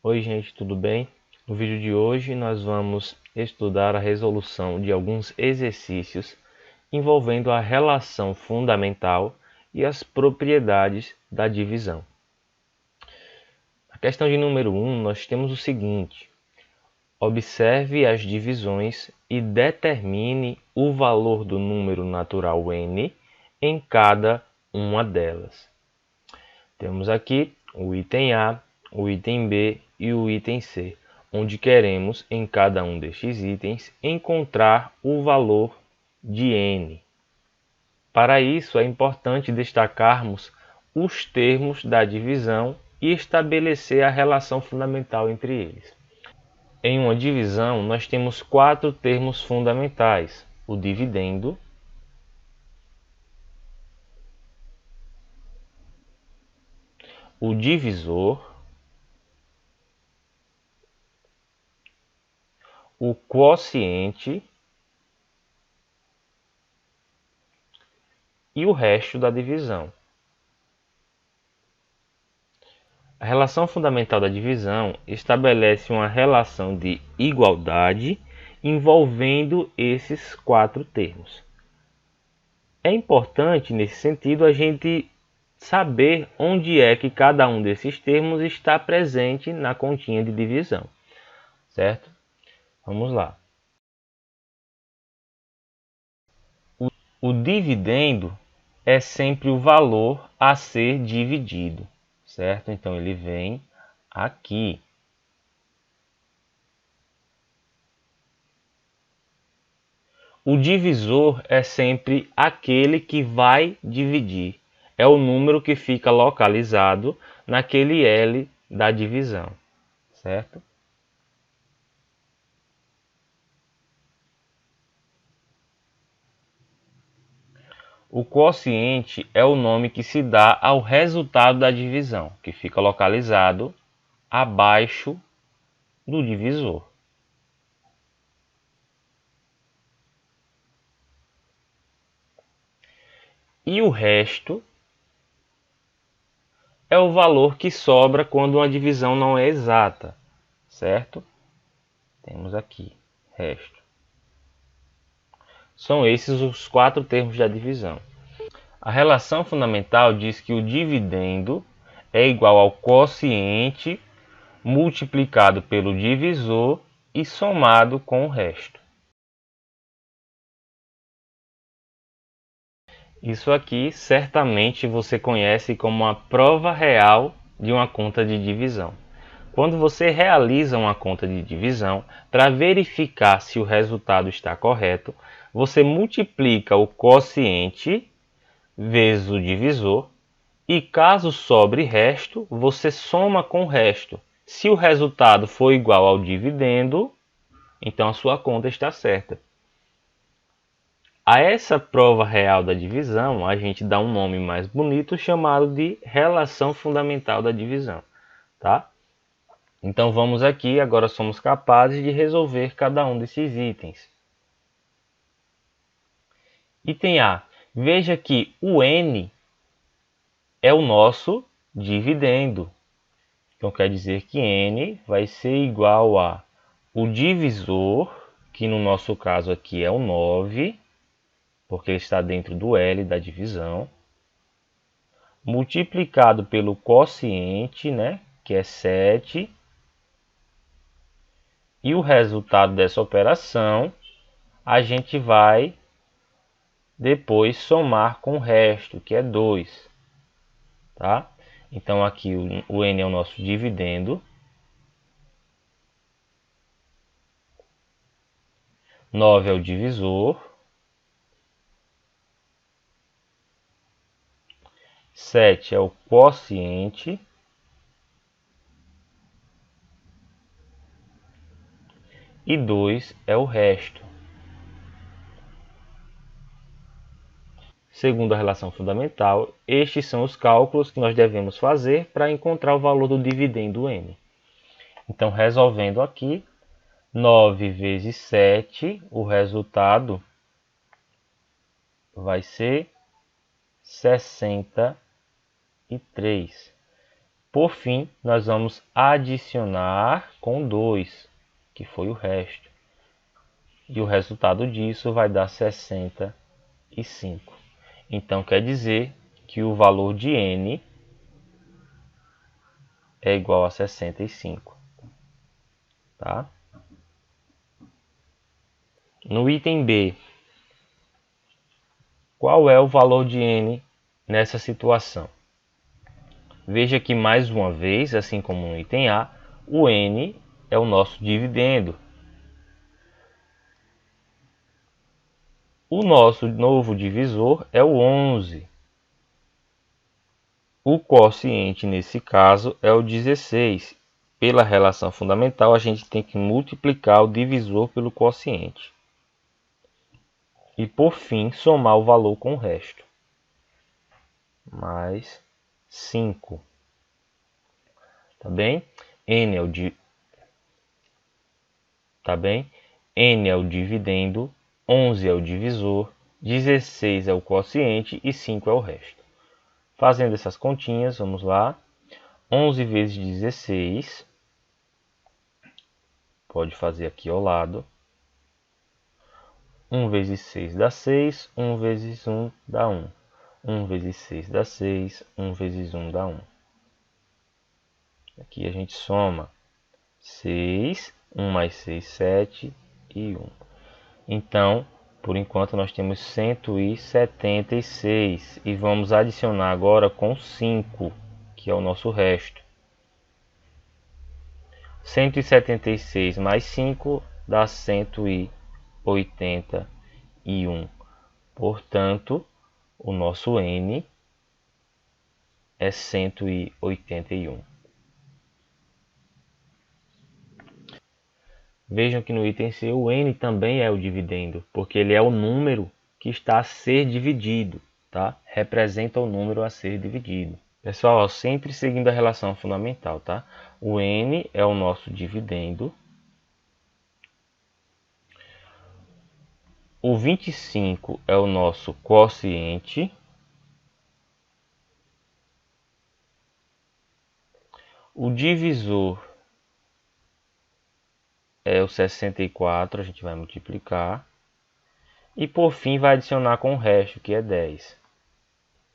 Oi gente, tudo bem? No vídeo de hoje nós vamos estudar a resolução de alguns exercícios envolvendo a relação fundamental e as propriedades da divisão. Na questão de número 1, nós temos o seguinte: observe as divisões e determine o valor do número natural n em cada uma delas. Temos aqui o item A, o item B e o item C, onde queremos, em cada um destes itens, encontrar o valor de n. Para isso, é importante destacarmos os termos da divisão e estabelecer a relação fundamental entre eles. Em uma divisão, nós temos 4 termos fundamentais: o dividendo, o divisor, o quociente e o resto da divisão. A relação fundamental da divisão estabelece uma relação de igualdade envolvendo esses 4 termos. É importante, nesse sentido, a gente saber onde é que cada um desses termos está presente na continha de divisão, certo? Vamos lá. O dividendo é sempre o valor a ser dividido, certo? Então ele vem aqui. O divisor é sempre aquele que vai dividir. É o número que fica localizado naquele L da divisão, certo? O quociente é o nome que se dá ao resultado da divisão, que fica localizado abaixo do divisor. E o resto é o valor que sobra quando uma divisão não é exata, certo? Temos aqui, resto. São esses os 4 termos da divisão. A relação fundamental diz que o dividendo é igual ao quociente multiplicado pelo divisor e somado com o resto. Isso aqui certamente você conhece como a prova real de uma conta de divisão. Quando você realiza uma conta de divisão, para verificar se o resultado está correto, você multiplica o quociente vezes o divisor e, caso sobre resto, você soma com o resto. Se o resultado for igual ao dividendo, então a sua conta está certa. A essa prova real da divisão, a gente dá um nome mais bonito chamado de relação fundamental da divisão, tá? Então vamos aqui, agora somos capazes de resolver cada um desses itens. Item A. Veja que o n é o nosso dividendo. Então quer dizer que n vai ser igual a o divisor, que no nosso caso aqui é o 9, porque ele está dentro do L da divisão, multiplicado pelo quociente, né, que é 7, e o resultado dessa operação a gente vai depois somar com o resto, que é 2. Tá? Então aqui o n é o nosso dividendo, 9 é o divisor, 7 é o quociente e 2 é o resto. Segundo a relação fundamental, estes são os cálculos que nós devemos fazer para encontrar o valor do dividendo n. Então, resolvendo aqui, 9 vezes 7, o resultado vai ser 63. por fim, nós vamos adicionar com 2, que foi o resto. E o resultado disso vai dar 65. Então, quer dizer que o valor de n é igual a 65. Tá? No item B, qual é o valor de n nessa situação? Veja que mais uma vez, assim como no item A, o n é o nosso dividendo. O nosso novo divisor é o 11. O quociente nesse caso é o 16. Pela relação fundamental, a gente tem que multiplicar o divisor pelo quociente. E por fim, somar o valor com o resto. Mais 5. Tá bem? N é o dividendo, 11 é o divisor, 16 é o quociente e 5 é o resto. Fazendo essas continhas, vamos lá. 11 vezes 16, pode fazer aqui ao lado. 1 vezes 6 dá 6, 1 vezes 1 dá 1. 1 vezes 6 dá 6, 1 vezes 1 dá 1. Aqui a gente soma 6, 1 mais 6, 7 e 1. Então, por enquanto, nós temos 176 e vamos adicionar agora com 5, que é o nosso resto. 176 mais 5 dá 181. Portanto, o nosso n é 181. Vejam que no item C o n também é o dividendo, porque ele é o número que está a ser dividido, tá? Representa o número a ser dividido. Pessoal, sempre seguindo a relação fundamental, tá? O n é o nosso dividendo. O 25 é o nosso quociente. O divisor é o 64, a gente vai multiplicar. E por fim vai adicionar com o resto, que é 10.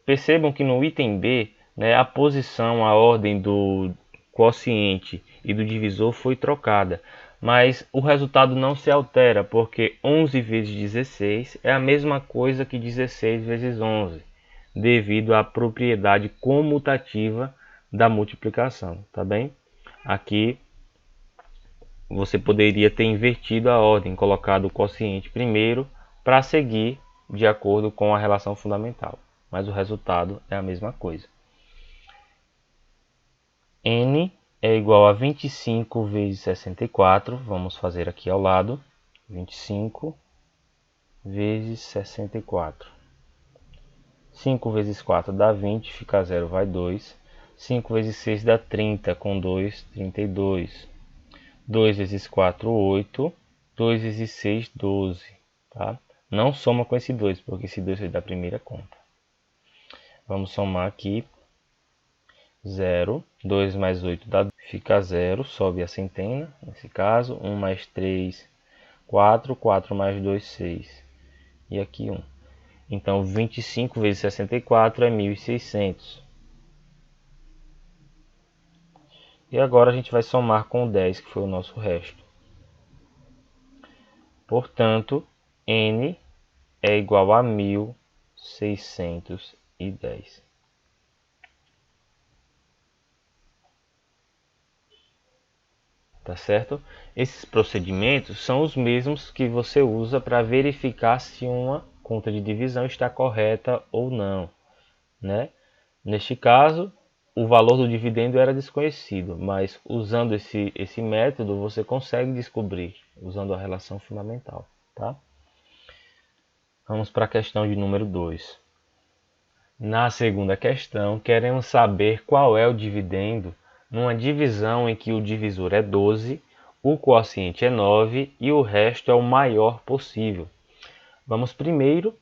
Percebam que no item B, né, a posição, a ordem do quociente e do divisor foi trocada. Mas o resultado não se altera, porque 11 vezes 16 é a mesma coisa que 16 vezes 11, devido à propriedade comutativa da multiplicação, tá bem? Aqui você poderia ter invertido a ordem, colocado o quociente primeiro para seguir de acordo com a relação fundamental, mas o resultado é a mesma coisa. N é igual a 25 vezes 64, vamos fazer aqui ao lado, 25 vezes 64. 5 vezes 4 dá 20, fica 0, vai 2. 5 vezes 6 dá 30, com 2, 32. 2 vezes 4, 8. 2 vezes 6, 12. Tá? Não soma com esse 2, porque esse 2 é da primeira conta. Vamos somar aqui. 0. 2 mais 8 dá, fica 0, sobe a centena. Nesse caso, 1 mais 3, 4. 4 mais 2, 6. E aqui 1. Então, 25 vezes 64 é 1.600. E agora a gente vai somar com o 10, que foi o nosso resto. Portanto, n é igual a 1.610. Tá certo? Esses procedimentos são os mesmos que você usa para verificar se uma conta de divisão está correta ou não, né? Neste caso, o valor do dividendo era desconhecido, mas usando esse método você consegue descobrir, usando a relação fundamental. Tá? Vamos para a questão de número 2. Na segunda questão, queremos saber qual é o dividendo numa divisão em que o divisor é 12, o quociente é 9 e o resto é o maior possível. Vamos primeiro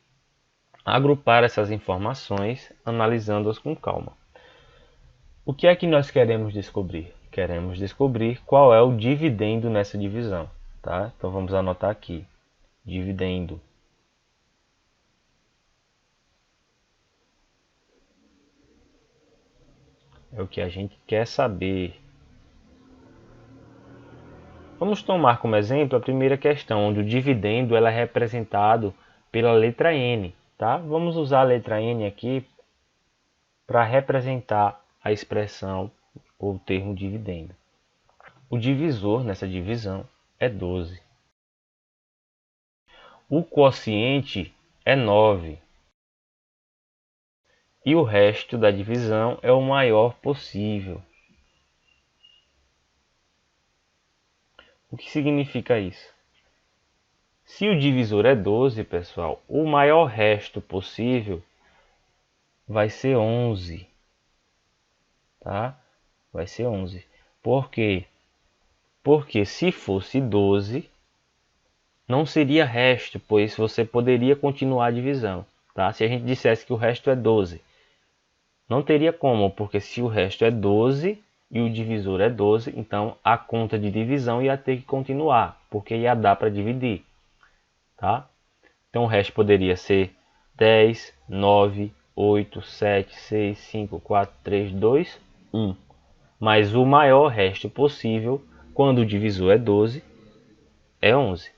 agrupar essas informações, analisando-as com calma. O que é que nós queremos descobrir? Queremos descobrir qual é o dividendo nessa divisão, tá? Então vamos anotar aqui, dividendo. É o que a gente quer saber. Vamos tomar como exemplo a primeira questão, onde o dividendo ela é representado pela letra N, tá? Vamos usar a letra N aqui para representar a expressão ou termo dividendo. O divisor nessa divisão é 12. O quociente é 9. E o resto da divisão é o maior possível. O que significa isso? Se o divisor é 12, pessoal, o maior resto possível vai ser 11. Tá? Vai ser 11. Por quê? Porque se fosse 12, não seria resto, pois você poderia continuar a divisão. Tá? Se a gente dissesse que o resto é 12, não teria como, porque se o resto é 12 e o divisor é 12, então a conta de divisão ia ter que continuar, porque ia dar para dividir. Tá? Então o resto poderia ser 10, 9, 8, 7, 6, 5, 4, 3, 2, 1. Mas o maior resto possível, quando o divisor é 12, é 11.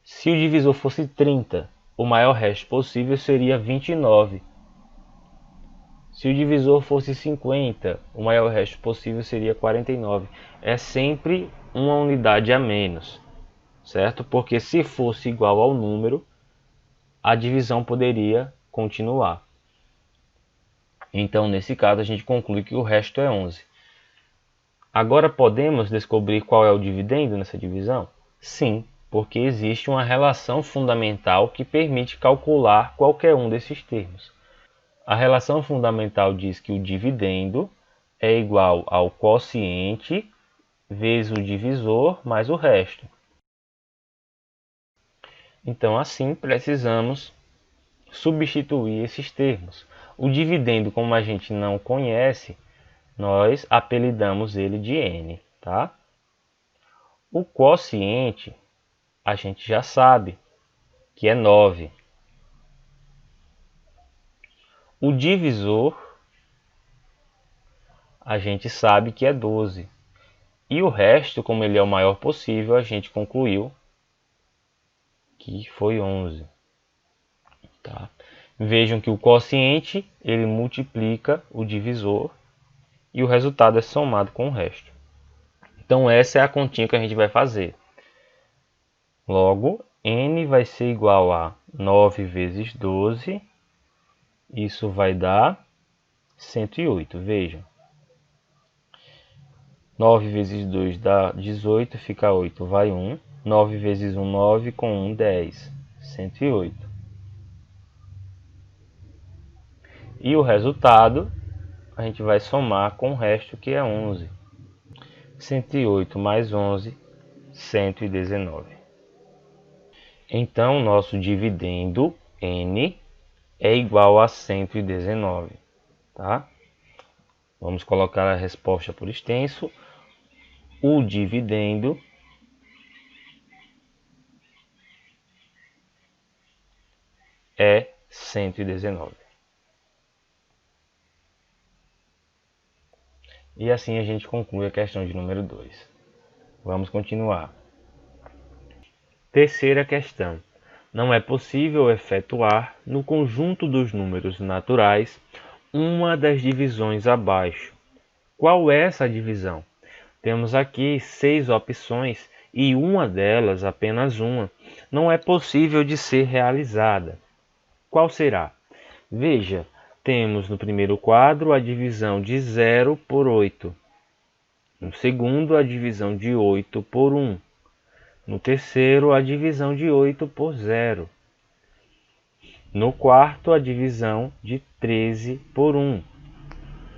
Se o divisor fosse 30, o maior resto possível seria 29. Se o divisor fosse 50, o maior resto possível seria 49. É sempre uma unidade a menos, certo? Porque se fosse igual ao número, a divisão poderia continuar. Então, nesse caso, a gente conclui que o resto é 11. Agora podemos descobrir qual é o dividendo nessa divisão? Sim, porque existe uma relação fundamental que permite calcular qualquer um desses termos. A relação fundamental diz que o dividendo é igual ao quociente vezes o divisor mais o resto. Então, assim, precisamos substituir esses termos. O dividendo, como a gente não conhece, nós apelidamos ele de n, tá? O quociente, a gente já sabe que é 9. O divisor, a gente sabe que é 12. E o resto, como ele é o maior possível, a gente concluiu que foi 11. Tá? Vejam que o quociente, ele multiplica o divisor e o resultado é somado com o resto. Então essa é a continha que a gente vai fazer. Logo, n vai ser igual a 9 vezes 12. Isso vai dar 108. Vejam. 9 vezes 2 dá 18, fica 8, vai 1. 9 vezes 1, 9, com 1, 10. 108. E o resultado, a gente vai somar com o resto, que é 11. 108 mais 11, 119. Então, nosso dividendo, n, é igual a 119. Tá? Vamos colocar a resposta por extenso. O dividendo é 119. E assim a gente conclui a questão de número 2. Vamos continuar. Terceira questão. Não é possível efetuar, no conjunto dos números naturais, uma das divisões abaixo. Qual é essa divisão? Temos aqui 6 opções e uma delas, apenas uma, não é possível de ser realizada. Qual será? Veja, temos no primeiro quadro a divisão de 0 por 8. No segundo, a divisão de 8 por 1. No terceiro, a divisão de 8 por 0. No quarto, a divisão de 13 por 1.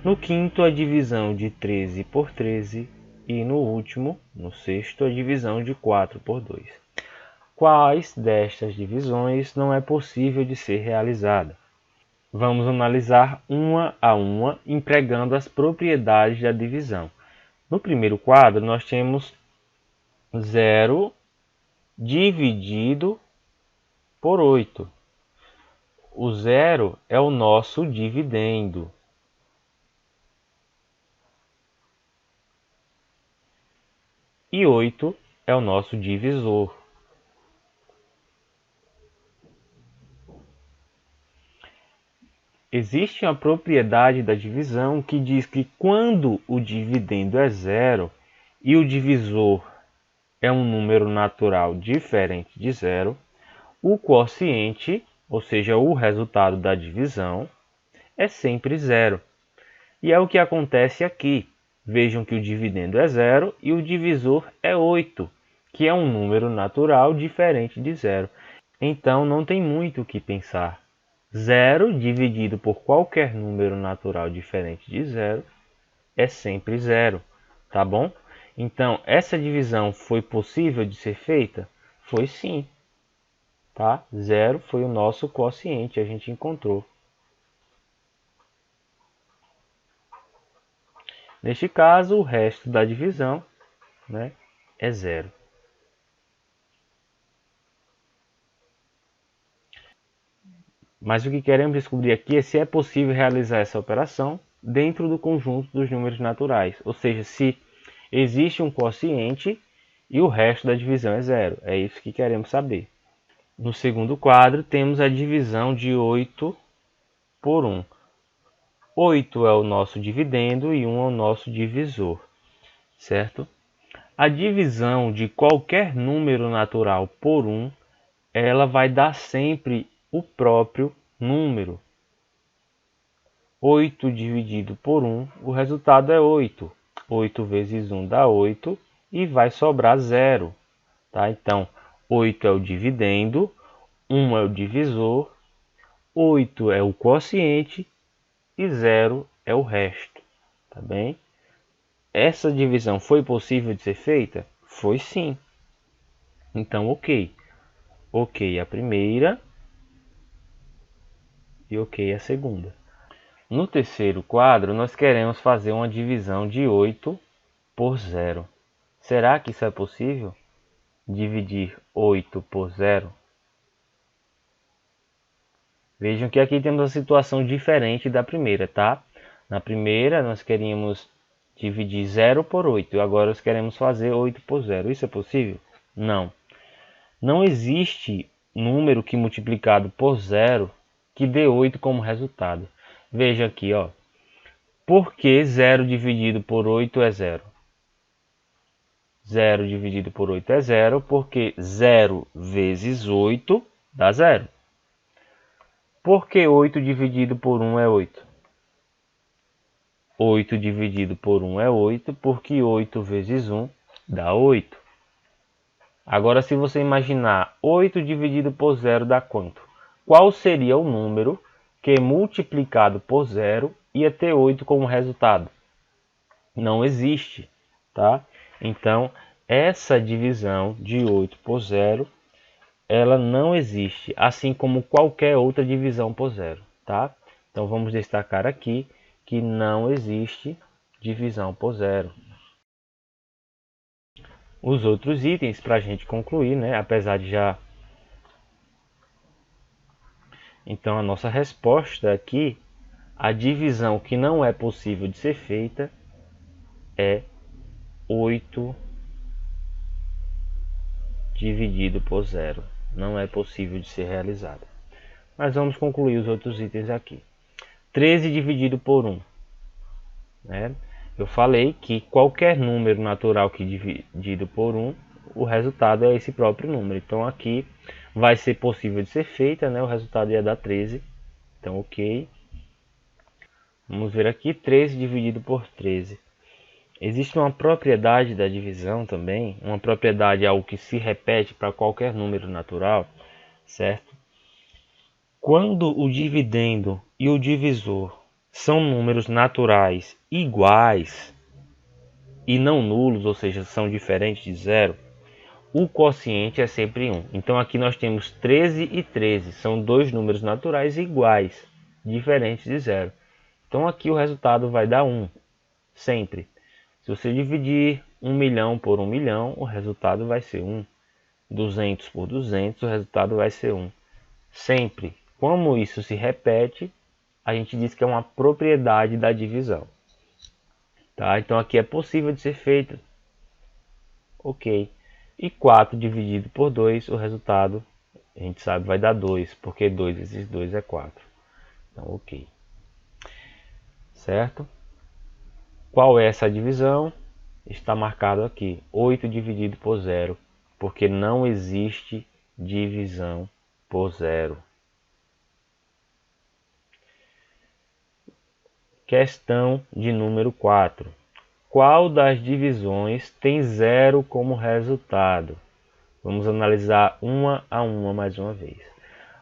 No quinto, a divisão de 13 por 13. E no último, no sexto, a divisão de 4 por 2. Quais destas divisões não é possível de ser realizada? Vamos analisar uma a uma, empregando as propriedades da divisão. No primeiro quadro, nós temos 0 dividido por 8. O 0 é o nosso dividendo. E 8 é o nosso divisor. Existe uma propriedade da divisão que diz que quando o dividendo é 0 e o divisor é um número natural diferente de 0, o quociente, ou seja, o resultado da divisão, é sempre 0. E é o que acontece aqui. Vejam que o dividendo é 0 e o divisor é 8, que é um número natural diferente de 0. Então não tem muito o que pensar. 0 dividido por qualquer número natural diferente de 0 é sempre 0, tá bom? Então, essa divisão foi possível de ser feita? Foi sim, tá? 0 foi o nosso quociente, a gente encontrou. Neste caso, o resto da divisão, né, é 0. Mas o que queremos descobrir aqui é se é possível realizar essa operação dentro do conjunto dos números naturais, ou seja, se existe um quociente e o resto da divisão é 0. É isso que queremos saber. No segundo quadro, temos a divisão de 8 por 1. 8 é o nosso dividendo e 1 é o nosso divisor, certo? A divisão de qualquer número natural por 1, ela vai dar sempre o próprio número. 8 dividido por 1, o resultado é 8. 8 vezes 1 dá 8 e vai sobrar 0. Tá? Então, 8 é o dividendo, 1 é o divisor, 8 é o quociente e 0 é o resto. Tá bem? Essa divisão foi possível de ser feita? Foi sim. Então, ok. Ok a primeira e ok a segunda. No terceiro quadro, nós queremos fazer uma divisão de 8 por 0. Será que isso é possível? Dividir 8 por 0? Vejam que aqui temos uma situação diferente da primeira, tá? Na primeira, nós queríamos dividir 0 por 8. E agora nós queremos fazer 8 por 0. Isso é possível? Não. Não existe número que multiplicado por 0 que dê 8 como resultado. Veja aqui, ó. Por que 0 dividido por 8 é 0? 0 dividido por 8 é 0, porque 0 vezes 8 dá 0. Por que 8 dividido por 1 é 8? 8 dividido por 1 é 8, porque 8 vezes 1 dá 8. Agora, se você imaginar 8 dividido por 0 dá quanto? Qual seria o número que multiplicado por 0 ia ter 8 como resultado? Não existe, tá? Então, essa divisão de 8 por 0, ela não existe, assim como qualquer outra divisão por 0, tá? Então, vamos destacar aqui que não existe divisão por 0. Os outros itens, para a gente concluir, né? Apesar de já... Então, a nossa resposta aqui, a divisão que não é possível de ser feita é 8 dividido por 0. Não é possível de ser realizada. Mas vamos concluir os outros itens aqui. 13 dividido por 1. Né? Eu falei que qualquer número natural que dividido por 1, o resultado é esse próprio número. Então aqui vai ser possível de ser feita, né? O resultado ia dar 13. Então ok. Vamos ver aqui 13 dividido por 13. Existe uma propriedade da divisão também. Uma propriedade é algo que se repete para qualquer número natural, certo? Quando o dividendo e o divisor são números naturais iguais e não nulos, ou seja, são diferentes de 0, o quociente é sempre 1. Então aqui nós temos 13 e 13, são dois números naturais iguais, diferentes de 0. Então aqui o resultado vai dar 1, sempre. Se você dividir 1 milhão por 1 milhão, o resultado vai ser 1. 200 por 200, o resultado vai ser 1. Sempre. Como isso se repete, a gente diz que é uma propriedade da divisão. Tá? Então aqui é possível de ser feito. Ok. E 4 dividido por 2, o resultado, a gente sabe, vai dar 2, porque 2 vezes 2 é 4. Então, ok. Certo? Qual é essa divisão? Está marcado aqui, 8 dividido por 0, porque não existe divisão por 0. Questão de número 4. Qual das divisões tem 0 como resultado? Vamos analisar uma a uma mais uma vez.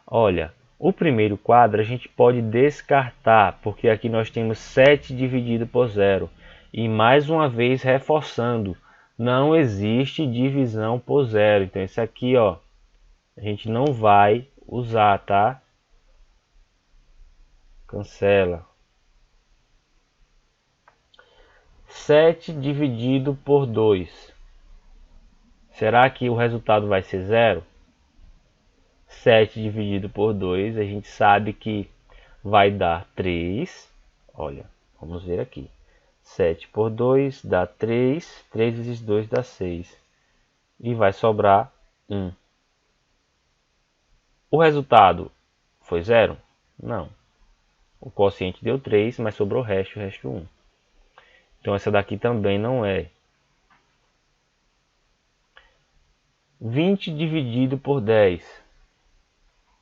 Olha, o primeiro quadro a gente pode descartar, porque aqui nós temos 7 dividido por 0. E mais uma vez reforçando, não existe divisão por 0. Então esse aqui, ó, a gente não vai usar, tá? Cancela. 7 dividido por 2. Será que o resultado vai ser 0? 7 dividido por 2, a gente sabe que vai dar 3. Olha, vamos ver aqui. 7 por 2 dá 3. 3 vezes 2 dá 6. E vai sobrar 1. O resultado foi 0? Não. O quociente deu 3, mas sobrou o resto 1. Então essa daqui também não é. 20 dividido por 10.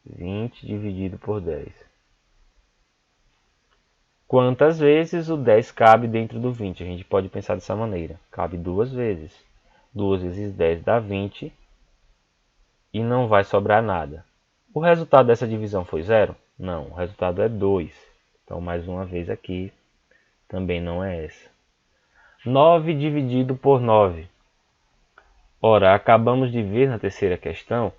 20 dividido por 10. Quantas vezes o 10 cabe dentro do 20? A gente pode pensar dessa maneira. Cabe 2 vezes. 2 vezes 10 dá 20. E não vai sobrar nada. O resultado dessa divisão foi 0? Não, o resultado é 2. Então, mais uma vez aqui, também não é essa. 9 dividido por 9. Ora, acabamos de ver na terceira questão,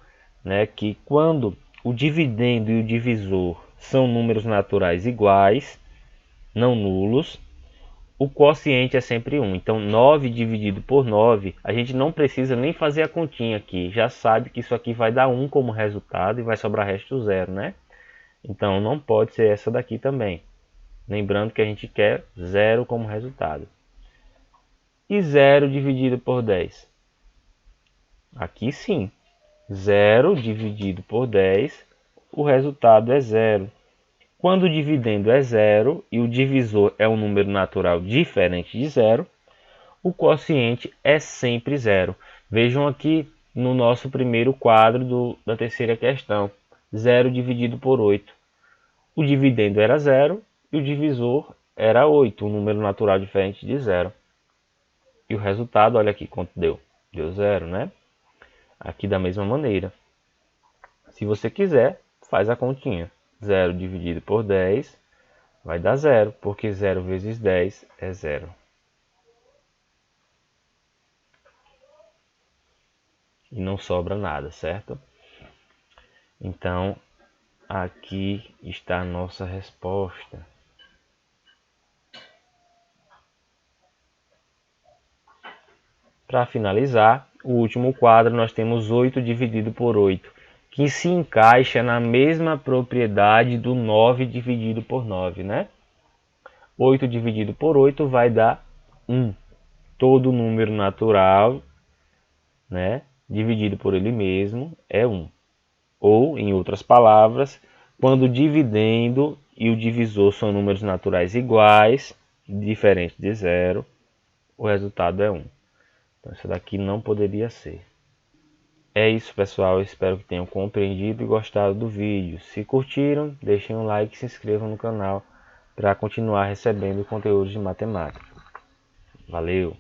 né, que quando o dividendo e o divisor são números naturais iguais, não nulos, o quociente é sempre 1. Então, 9 dividido por 9, a gente não precisa nem fazer a continha aqui. Já sabe que isso aqui vai dar 1 como resultado e vai sobrar resto 0, né? Então, não pode ser essa daqui também. Lembrando que a gente quer 0 como resultado. E 0 dividido por 10? Aqui sim. 0 dividido por 10, o resultado é 0. Quando o dividendo é 0 e o divisor é um número natural diferente de 0, o quociente é sempre 0. Vejam aqui no nosso primeiro quadro da terceira questão. 0 dividido por 8. O dividendo era 0 e o divisor era 8, um número natural diferente de 0. E o resultado, olha aqui quanto deu. Deu 0, né? Aqui da mesma maneira. Se você quiser, faz a continha. 0 dividido por 10 vai dar 0, porque 0 vezes 10 é 0. E não sobra nada, certo? Então, aqui está a nossa resposta. Para finalizar, o último quadro nós temos 8 dividido por 8, que se encaixa na mesma propriedade do 9 dividido por 9, né? 8 dividido por 8 vai dar 1. Todo número natural, né, dividido por ele mesmo é 1. Ou, em outras palavras, quando o dividendo e o divisor são números naturais iguais, diferentes de 0, o resultado é 1. Então, isso daqui não poderia ser. É isso, pessoal. Eu espero que tenham compreendido e gostado do vídeo. Se curtiram, deixem um like e se inscrevam no canal para continuar recebendo conteúdos de matemática. Valeu!